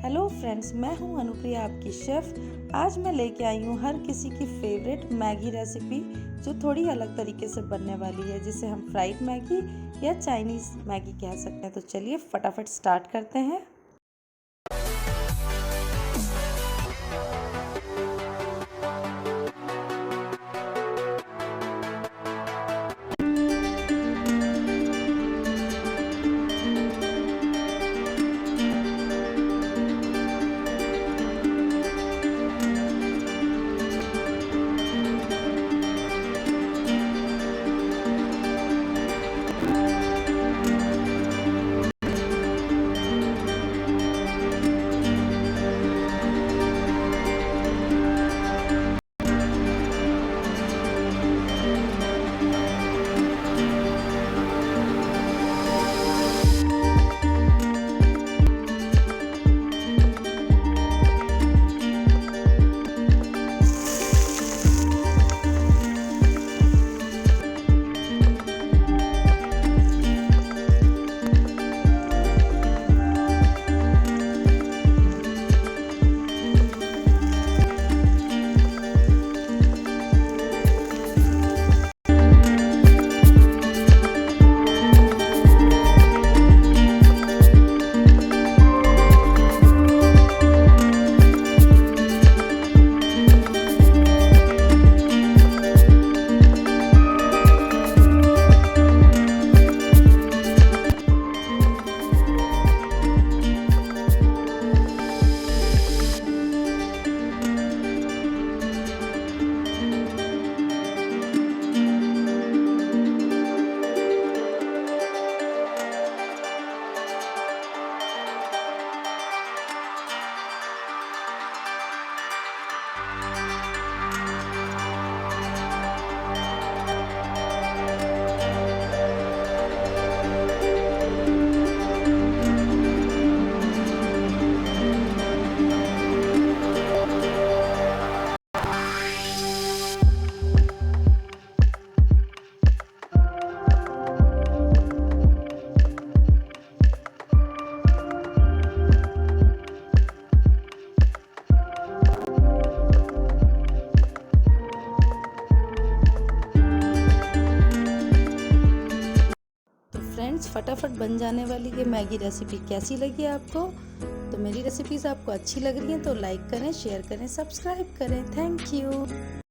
Hello friends, मैं हूं अनुप्रिया, आपकी शेफ़। आज मैं लेके आई हूं हर किसी की फेवरेट मैगी रेसिपी, जो थोड़ी अलग तरीके से बनने वाली है, जिसे हम फ्राइड मैगी या चाइनीज़ मैगी कह सकते हैं। तो चलिए फटाफट स्टार्ट करते हैं। फ्रेंड्स, फटाफट बन जाने वाली ये मैगी रेसिपी कैसी लगी आपको? तो मेरी रेसिपीज़ आपको अच्छी लग रही हैं तो लाइक करें, शेयर करें, सब्सक्राइब करें। Thank you.